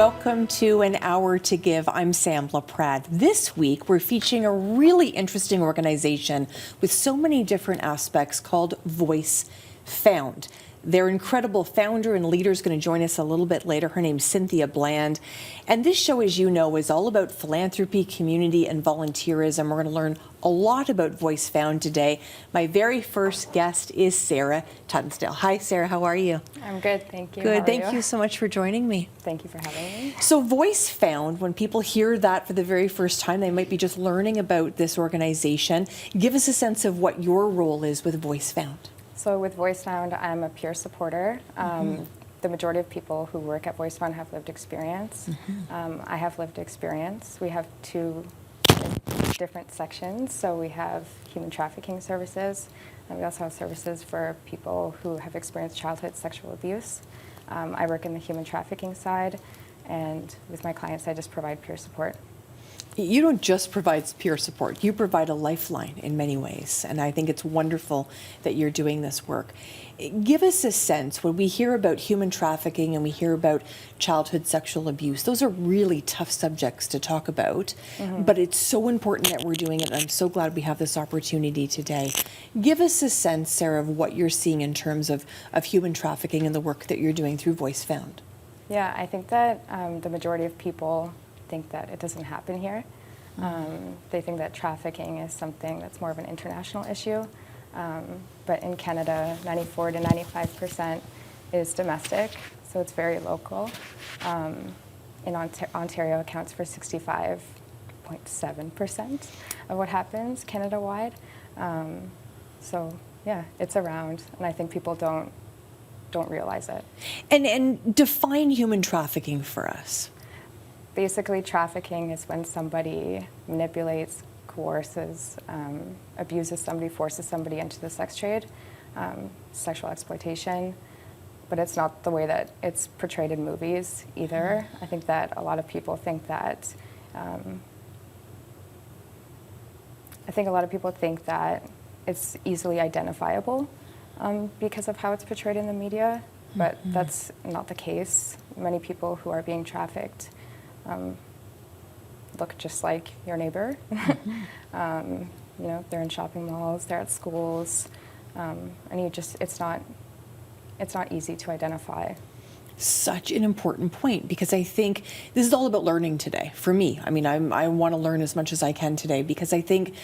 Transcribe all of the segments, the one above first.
Welcome to An Hour to Give. I'm Sam LaPrade. This week, we're featuring a really interesting organization with so many different aspects called Voice Found. Their incredible founder and leader is going to join us a little bit later. Her name's Cynthia Bland. And this show, as you know, is all about philanthropy, community, and volunteerism. We're going to learn a lot about Voice Found today. My very first guest is Sarah Tunsdale. Hi, Sarah. How are you? I'm good, thank you. Good. Thank you so much for joining me. Thank you for having me. So Voice Found, when people hear that for the very first time, they might be just learning about this organization. Give us a sense of what your role is with Voice Found. So with Voice Found, I'm a peer supporter. The majority of people who work at Voice Found have lived experience. I have lived experience. We have two different sections. So we have human trafficking services, and we also have services for people who have experienced childhood sexual abuse. I work in the human trafficking side, and with my clients, I just provide peer support. You don't just provide peer support, you provide a lifeline in many ways, and I think it's wonderful that you're doing this work. Give us a sense, when we hear about human trafficking and we hear about childhood sexual abuse, those are really tough subjects to talk about, but it's so important that we're doing it, and I'm so glad we have this opportunity today. Give us a sense, Sarah, of what you're seeing in terms of human trafficking and the work that you're doing through Voice Found. Yeah, I think that the majority of people think that it doesn't happen here. They think that trafficking is something that's more of an international issue, but in Canada, 94 to 95% is domestic, so it's very local. In Ontario accounts for 65.7% of what happens Canada-wide. So yeah, it's around, and I think people don't realize it. And define human trafficking for us. Basically, trafficking is when somebody manipulates, coerces, abuses somebody, forces somebody into the sex trade, sexual exploitation. But it's not the way that it's portrayed in movies either. I think that a lot of people think that it's easily identifiable because of how it's portrayed in the media, but that's not the case. Many people who are being trafficked look just like your neighbor. You know, they're in shopping malls, they're at schools, and it's not easy to identify. Such an important point, because I think this is all about learning today for me. I mean, I want to learn as much as I can today, because I think,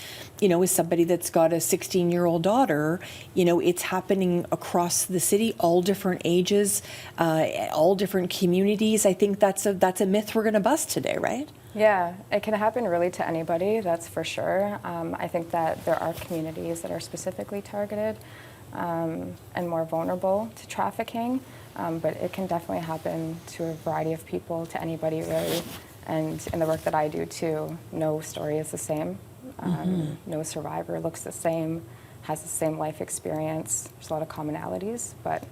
you know, as somebody that's got a 16-year-old daughter, you know, it's happening across the city, all different ages, all different communities. I think that's a myth we're going to bust today, right? Yeah, it can happen really to anybody, that's for sure. I think that there are communities that are specifically targeted and more vulnerable to trafficking. But it can definitely happen to a variety of people, to anybody really. And in the work that I do too, no story is the same. No survivor looks the same, has the same life experience. There's a lot of commonalities, but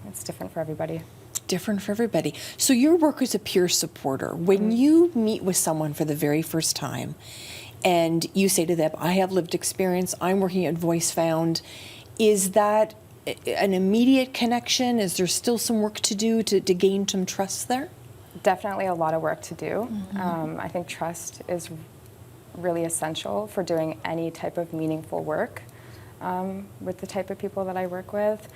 it's different for everybody. Different for everybody. So your work as a peer supporter, when you meet with someone for the very first time and you say to them, I have lived experience, I'm working at Voice Found, is that an immediate connection? Is there still some work to do to gain some trust there? Definitely a lot of work to do. I think trust is really essential for doing any type of meaningful work with the type of people that I work with.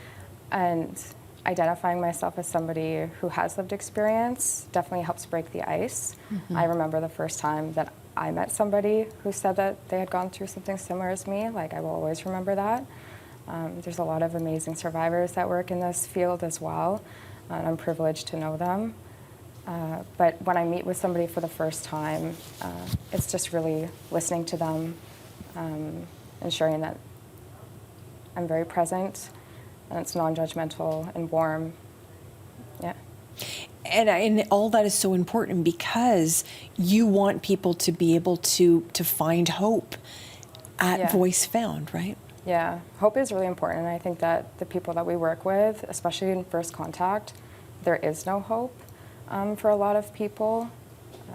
And identifying myself as somebody who has lived experience definitely helps break the ice. I remember the first time that I met somebody who said that they had gone through something similar as me. Like, I will always remember that. There's a lot of amazing survivors that work in this field as well, and I'm privileged to know them. But when I meet with somebody for the first time, it's just really listening to them, ensuring that I'm very present, and it's non-judgmental and warm. Yeah. And all that is so important, because you want people to be able to find hope at Voice Found, right? Yeah, hope is really important, and I think that the people that we work with, especially in first contact, there is no hope for a lot of people.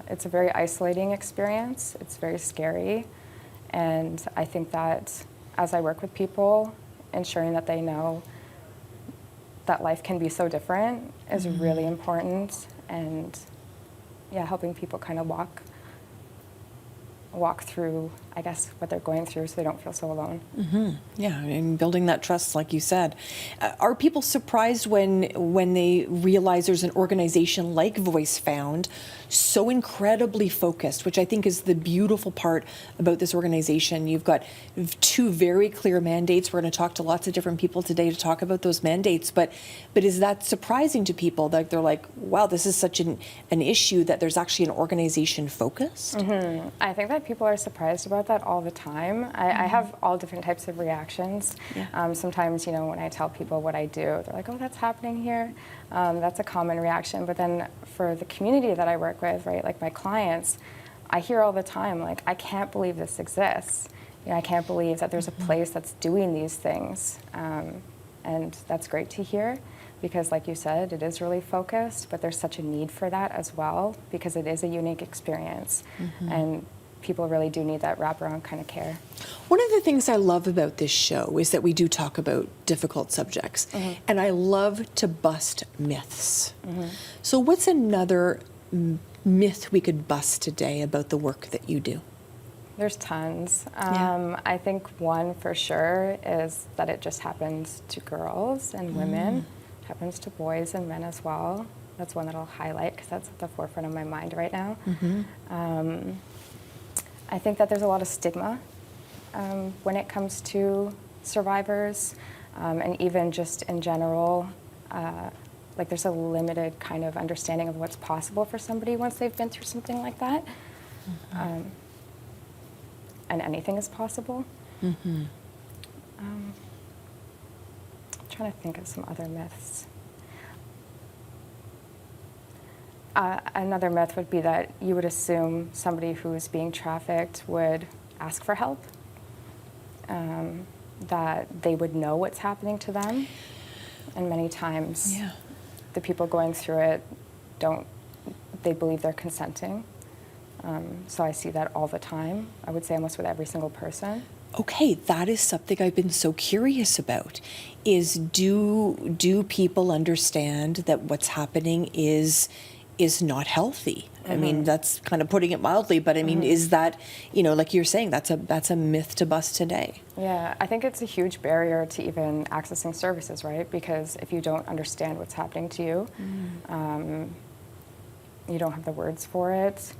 It's a very isolating experience. It's very scary, and I think that as I work with people, ensuring that they know that life can be so different is really important, and helping people kind of walk through, I guess, what they're going through so they don't feel so alone. Yeah, and building that trust, like you said. Are people surprised when they realize there's an organization like Voice Found, so incredibly focused, which I think is the beautiful part about this organization? You've got two very clear mandates. We're going to talk to lots of different people today to talk about those mandates, but is that surprising to people that they're like, wow, this is such an issue that there's actually an organization focused? I think that people are surprised about that all the time. I have all different types of reactions. Yeah. Sometimes, when I tell people what I do, they're like, oh, that's happening here. That's a common reaction. But then for the community that I work with, right, like my clients, I hear all the time, like, I can't believe this exists. I can't believe that there's a place that's doing these things. And that's great to hear because, like you said, it is really focused, but there's such a need for that as well because it is a unique experience. And people really do need that wraparound kind of care. One of the things I love about this show is that we do talk about difficult subjects, and I love to bust myths. So what's another myth we could bust today about the work that you do? There's tons. Yeah. I think one for sure is that it just happens to girls and women. It happens to boys and men as well. That's one that I'll highlight because that's at the forefront of my mind right now. I think that there's a lot of stigma when it comes to survivors, and even just in general, like there's a limited kind of understanding of what's possible for somebody once they've been through something like that. And anything is possible. I'm trying to think of some other myths. Another myth would be that you would assume somebody who's being trafficked would ask for help, that they would know what's happening to them. And many times the people going through it they believe they're consenting. So I see that all the time. I would say almost with every single person. Okay, that is something I've been so curious about, is do people understand that what's happening is not healthy? I mean, that's kind of putting it mildly, but I mean, is that, like you're saying, that's a myth to bust today? Yeah, I think it's a huge barrier to even accessing services, right? Because if you don't understand what's happening to you, you don't have the words for it,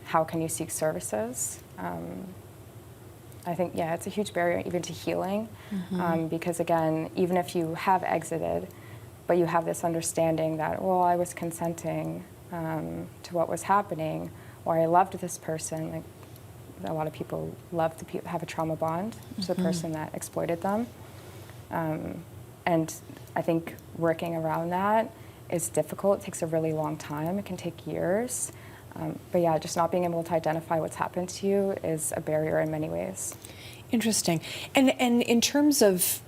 how can you seek services? I think, it's a huge barrier even to healing, because again, even if you have exited, but you have this understanding that, well, I was consenting to what was happening, or I loved this person. Like a lot of people love to have a trauma bond to the person that exploited them. And I think working around that is difficult. It takes a really long time. It can take years. But yeah, just not being able to identify what's happened to you is a barrier in many ways. Interesting. And in terms of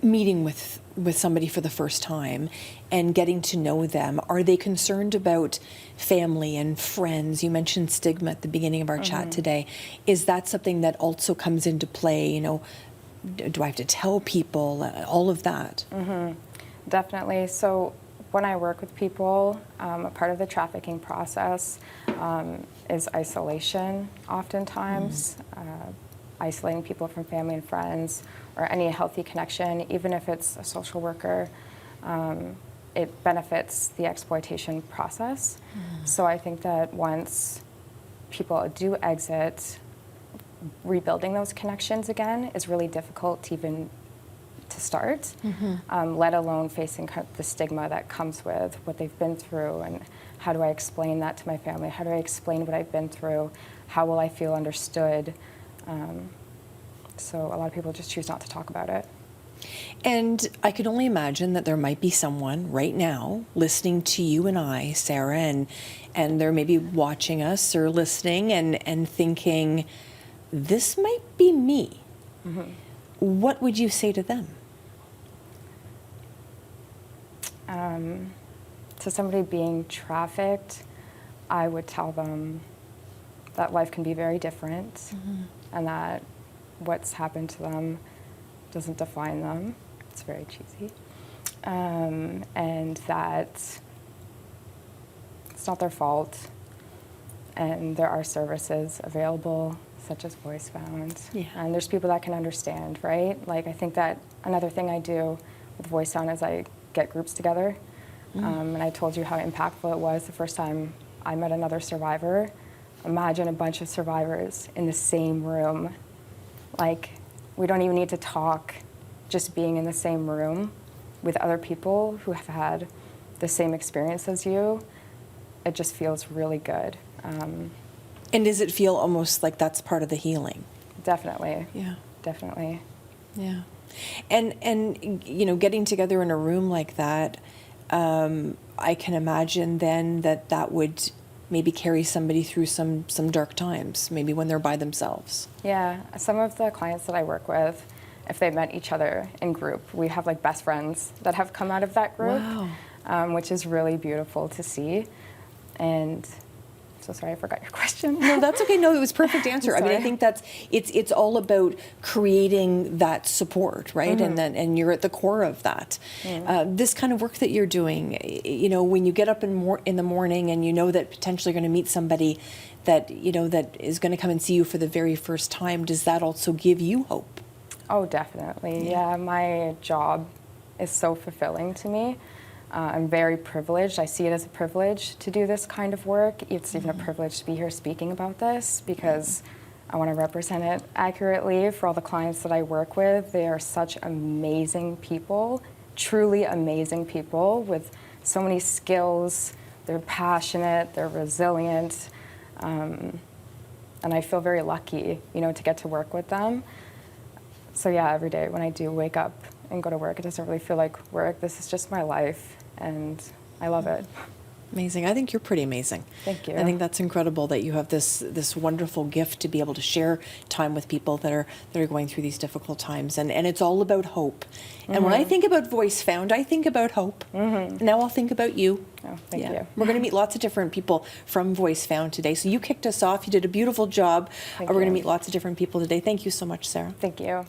meeting with somebody for the first time and getting to know them, are they concerned about family and friends? You mentioned stigma at the beginning of our chat today. Is that something that also comes into play? Do I have to tell people? All of that. Definitely. So when I work with people, a part of the trafficking process is isolation oftentimes, isolating people from family and friends or any healthy connection, even if it's a social worker. It benefits the exploitation process. So I think that once people do exit, rebuilding those connections again is really difficult to even to start, let alone facing the stigma that comes with what they've been through, and how do I explain that to my family? How do I explain what I've been through? How will I feel understood? So a lot of people just choose not to talk about it. And I could only imagine that there might be someone right now listening to you and I, Sarah, and they're maybe watching us or listening and thinking, this might be me. What would you say to them? To somebody being trafficked, I would tell them that life can be very different, and that what's happened to them doesn't define them. It's very cheesy. And that it's not their fault. And there are services available, such as Voice Found. Yeah. And there's people that can understand, right? Like, I think that another thing I do with Voice Found is I get groups together. And I told you how impactful it was the first time I met another survivor. Imagine a bunch of survivors in the same room. Like, we don't even need to talk, just being in the same room with other people who have had the same experience as you, it just feels really good. And does it feel almost like that's part of the healing? Definitely. Yeah. Definitely. Yeah. And you know, getting together in a room like that, I can imagine then that would maybe carry somebody through some dark times, maybe when they're by themselves. Yeah, some of the clients that I work with, if they met each other in group, we have like best friends that have come out of that group, which is really beautiful to see. And so sorry, I forgot your question. No, that's okay. No, it was a perfect answer. I mean, I Sorry. think that's it's all about creating that support, right? And you're at the core of that. This kind of work that you're doing, you know, when you get up in the morning and you know that potentially you're going to meet somebody that you know that is going to come and see you for the very first time, does that also give you hope? Oh, definitely. Yeah, my job is so fulfilling to me. I'm very privileged. I see it as a privilege to do this kind of work. It's even a privilege to be here speaking about this because I want to represent it accurately for all the clients that I work with. They are such amazing people, truly amazing people with so many skills. They're passionate, they're resilient, and I feel very lucky, you know, to get to work with them. So yeah, every day when I do wake up and go to work, it doesn't really feel like work. This is just my life, and I love it. Amazing. I think you're pretty amazing. Thank you. I think that's incredible that you have this wonderful gift to be able to share time with people that are going through these difficult times. And it's all about hope. And when I think about Voice Found, I think about hope. Now I'll think about you. Oh, thank you. We're going to meet lots of different people from Voice Found today. So you kicked us off. You did a beautiful job. We're going to meet lots of different people today. Thank you so much, Sarah. Thank you.